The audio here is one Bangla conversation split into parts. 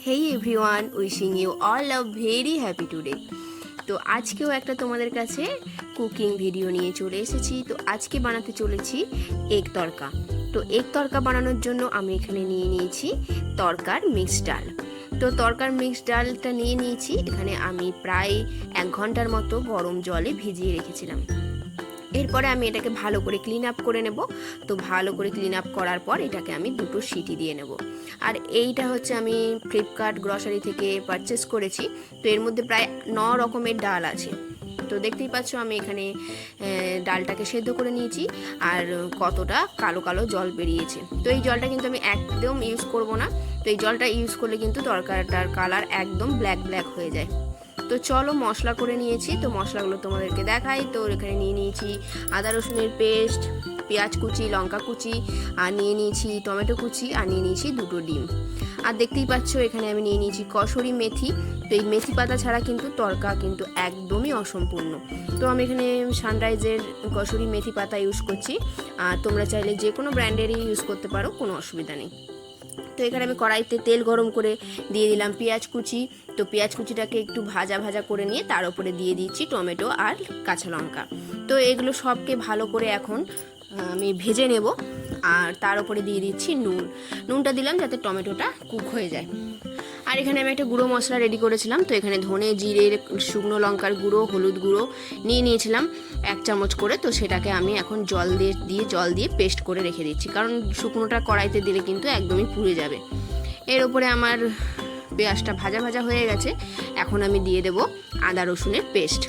Hey everyone, wishing you all a very happy today. তো আজকেও একটা তোমাদের কাছে কুকিং ভিডিও নিয়ে চলে এসেছি। তো আজকে বানাতে চলেছি এগ তড়কা। তো এগ তড়কা বানানোর জন্য আমি এখানে নিয়ে নিয়েছি তড়কার মিক্সড ডাল। তো তড়কার মিক্সড ডালটা নিয়ে নিয়েছি, এখানে আমি প্রায় 1 ঘন্টার মতো গরম জলে ভিজিয়ে রেখেছিলাম। এরপরে আমি এটাকে ভালো করে ক্লিন আপ করে নেব। তো ভালো করে ক্লিন আপ করার পর এটাকে আমি 2টো সিটি দিয়ে নেব। আর এইটা হচ্ছে আমি ফ্লিপকার্ট গ্রসারি থেকে পারচেস করেছি। তো এর মধ্যে প্রায় 9 রকমের ডাল আছে। তো দেখতেই পাচ্ছ আমি এখানে ডালটাকে সেদ্ধ করে নিয়েছি আর কতটা কালো কালো জল বেরিয়েছে। তো এই জলটা কিন্তু আমি একদম ইউজ করব না। তো এই জলটা ইউজ করলে কিন্তু তরকারিটার কালার একদম ব্ল্যাক ব্ল্যাক হয়ে যায়। তো চলো মশলা করে নিয়েছি, তো মশলাগুলো তোমাদেরকে দেখাই। তো এখানে নিয়ে নিয়েছি আদা রসুনের পেস্ট, পেঁয়াজ কুচি, লঙ্কা কুচি, আর নিয়ে নিয়েছি টমেটো কুচি, আর নিয়ে নিয়েছি 2টো ডিম। আর দেখতেই পাচ্ছ এখানে আমি নিয়ে নিয়েছি কসুরি মেথি। তো এই মেথি পাতা ছাড়া কিন্তু তড়কা কিন্তু একদমই অসম্পূর্ণ। তো আমি এখানে সানরাইজের কসুরি মেথি পাতা ইউজ করছি, আর তোমরা চাইলে যে কোনো ব্র্যান্ডেরই ইউজ করতে পারো, কোনো অসুবিধা নেই। তো এখানে আমি কড়াইতে তেল গরম করে দিয়ে দিলাম পেঁয়াজ কুচি। তো পেঁয়াজ কুচিটাকে একটু ভাজা ভাজা করে নিয়ে তার উপরে দিয়ে দিচ্ছি টমেটো আর কাঁচা লঙ্কা। তো এগুলো সবকে ভালো করে এখন আমি ভেজে নেব। আর তার উপরে দিয়ে দিচ্ছি নুনটা দিলাম যাতে টমেটোটা কুক হয়ে যায়। আর এখানে আমি একটা গুঁড়ো মশলা রেডি করেছিলাম। তো এখানে ধনে, জিরে, শুকনো লঙ্কার গুঁড়ো, হলুদ গুঁড়ো নিয়ে নিয়েছিলাম 1 চামচ করে। তো সেটাকে আমি এখন জল দিয়ে পেস্ট করে রেখে দিচ্ছি, কারণ শুকনোটা কড়াইতে দিলে কিন্তু একদমই পুড়ে যাবে। এর উপরে আমার পেঁয়াজটা ভাজা ভাজা হয়ে গেছে। এখন আমি দিয়ে দেব আদা রসুনের পেস্ট।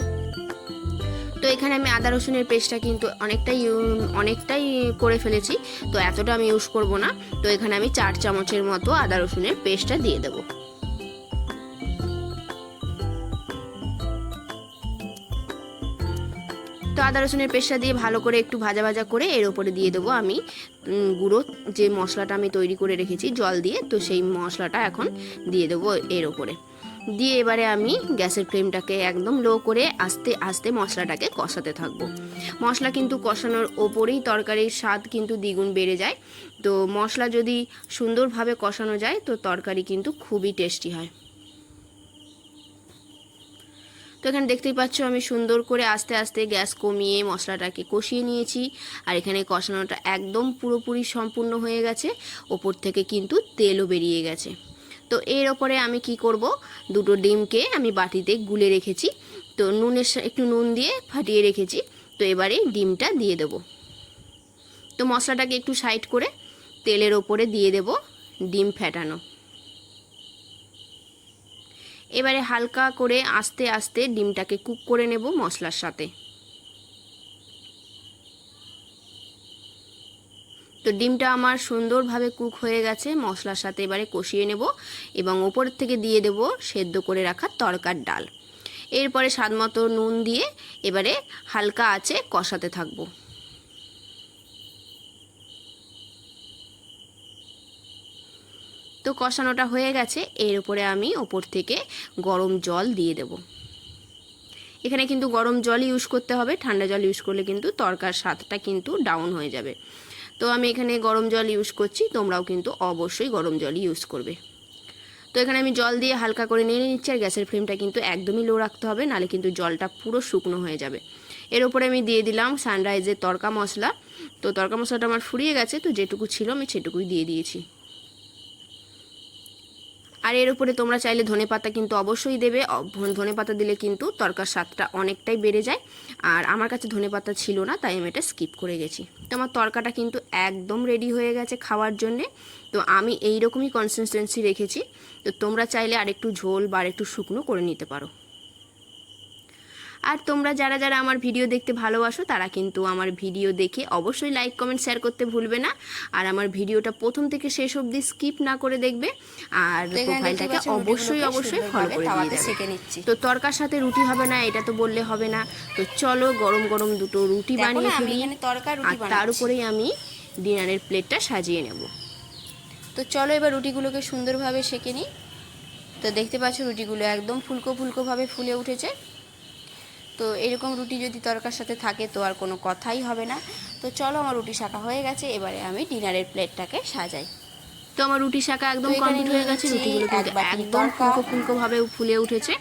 তো এখানে আমি আদা রসুনের পেস্টটা কিন্তু অনেকটাই করে ফেলেছি। তো এতটা আমি ইউজ করব না। তো এখানে আমি 4 চামচের মতো আদা রসুনের পেস্টটা দিয়ে দেবো। তো আদা রসুনের পেস্টটা দিয়ে ভালো করে একটু ভাজা ভাজা করে এর উপরে দিয়ে দেবো আমি গুঁড়ো যে মশলাটা আমি তৈরি করে রেখেছি জল দিয়ে। তো সেই মশলাটা এখন দিয়ে দেবো এর উপরে দিয়ে এবারে আমি গ্যাসের ফ্লেমটাকে একদম লো করে আস্তে আস্তে মশলাটাকে কষাতে থাকবো। মশলা কিন্তু কষানোর ওপরেই তরকারির স্বাদ কিন্তু দ্বিগুণ বেড়ে যায়। তো মশলা যদি সুন্দরভাবে কষানো যায় তো তরকারি কিন্তু খুবই টেস্টি হয়। তো এখানে দেখতেই পাচ্ছ আমি সুন্দর করে আস্তে আস্তে গ্যাস কমিয়ে মশলাটাকে কষিয়ে নিয়েছি। আর এখানে কষানোটা একদম পুরোপুরি সম্পূর্ণ হয়ে গেছে, ওপর থেকে কিন্তু তেলও বেরিয়ে গেছে। তো এর ওপরে আমি কি করব, 2টো ডিমকে আমি বাটিতে গুলে রেখেছি। তো একটু নুন দিয়ে ফাটিয়ে রেখেছি। তো এবারে ডিমটা দিয়ে দেব। তো মশলাটাকে একটু সাইড করে তেলের ওপরে দিয়ে দেব ডিম ফেটানো। এবারে হালকা করে আস্তে আস্তে ডিমটাকে কুক করে নেব মশলার সাথে। তো ডিমটা আমার সুন্দরভাবে কুক হয়ে গেছে মশলার সাথে। এবারে কষিয়ে নেব এবং ওপর থেকে দিয়ে দেব সেদ্ধ করে রাখা তড়কার ডাল। এরপরে স্বাদমতো নুন দিয়ে এবারে হালকা আঁচে কষাতে থাকবো। তো কষানোটা হয়ে গেছে। এর উপরে আমি ওপর থেকে গরম জল দিয়ে দেব। এখানে কিন্তু গরম জল ইউজ করতে হবে, ঠান্ডা জল ইউজ করলে কিন্তু তরকার স্বাদটা কিন্তু ডাউন হয়ে যাবে। তো আমি এখানে গরম জল ইউজ করছি, তোমরাও কিন্তু অবশ্যই গরম জলই ইউজ করবে। তো এখানে আমি জল দিয়ে হালকা করে নেড়ে নিচ্ছি। আর গ্যাসের ফ্লেমটা কিন্তু একদমই লো রাখতে হবে, নাহলে কিন্তু জলটা পুরো শুকনো হয়ে যাবে। এর উপরে আমি দিয়ে দিলাম সানরাইজের তড়কা মশলা। তো তড়কা মশলাটা আমার ফুরিয়ে গেছে, তো যেটুকু ছিল আমি সেটুকুই দিয়ে দিয়েছি। আর এর উপরে তোমরা চাইলে ধনেপাতা কিন্তু অবশ্যই দেবে। ধনেপাতা দিলে কিন্তু তরকার স্বাদটা অনেকটাই বেড়ে যায়। আর আমার কাছে ধনেপাতা ছিল না, তাই আমি এটা স্কিপ করে গেছি। তো আমার তরকাটা কিন্তু একদম রেডি হয়ে গেছে খাওয়ার জন্যে। তো আমি এই রকমই কনসিস্টেন্সি রেখেছি। তো তোমরা চাইলে আরেকটু ঝোল বা আরেকটু শুকনো করে নিতে পারো। আর তোমরা যারা যারা আমার ভিডিও দেখতে ভালোবাসো তারা কিন্তু আমার ভিডিও দেখে অবশ্যই লাইক কমেন্ট শেয়ার করতে ভুলবে না। আর আমার ভিডিওটা প্রথম থেকে শেষ অবধি স্কিপ না করে দেখবে। আর প্রোফাইলটাকে অবশ্যই ফলো করে দিয়ে দেবে। তো তরকার সাথে রুটি হবে না এটা তো বললে হবে না। তো চলো গরম গরম 2টো রুটি বানিয়ে ফেলি। আর তার উপরেই আমি ডিনারের প্লেটটা সাজিয়ে নেব। তো চলো এবার রুটিগুলোকে সুন্দরভাবে সেঁকে নিই। তো দেখতে পাচ্ছ রুটিগুলো একদম ফুলকো ফুলকোভাবে ফুলে উঠেছে। তো এরকম রুটি যদি তরকার সাথে থাকে তো আর কোনো কথাই হবে না। তো চলো আমার রুটি শাকা হয়ে গেছে, এবারে আমি ডিনারের প্লেটটাকে সাজাই। তো আমার রুটি শাকা একদম কমপ্লিট হয়ে গেছে, রুটিগুলো কিন্তু একদম ফুলকো ফুলকো ভাবে ফুলে উঠেছে।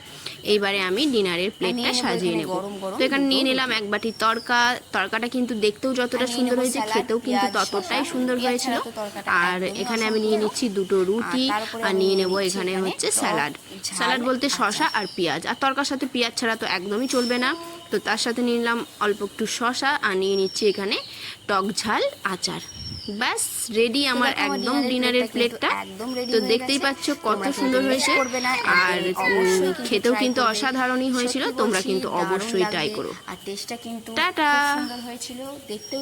এইবারে আমি ডিনারের প্লেটটা সাজিয়ে নেব। তো এখানে নিয়ে নিলাম এক বাটি তড়কা। তড়কাটা কিন্তু দেখতেও যতটা সুন্দর হয়েছে, খেতেও কিন্তু ততটাই সুন্দর হয়েছিল। আর এখানে আমি নিয়ে নিচ্ছি দুটো রুটি, আর নিয়ে নেব এখানে হচ্ছে স্যালাড। স্যালাড বলতে শসা আর পেঁয়াজ, আর তড়কার সাথে পেঁয়াজ ছাড়া তো একদমই চলবে না। তো তার সাথে নিয়ে নিলাম অল্প একটু শসা, আর নিয়ে নিচ্ছি এখানে টক ঝাল আচার। ব্যাস রেডি আমার একদম ডিনারের প্লেটটা। তো দেখতেই পাচ্ছ কত সুন্দর হয়েছে, আর খেতেও কিন্তু অসাধারণই হয়েছিল। তোমরা কিন্তু অবশ্যই ট্রাই করো। আর টেস্টটা কিন্তু টাটা। সুন্দর হয়েছিল দেখতেও।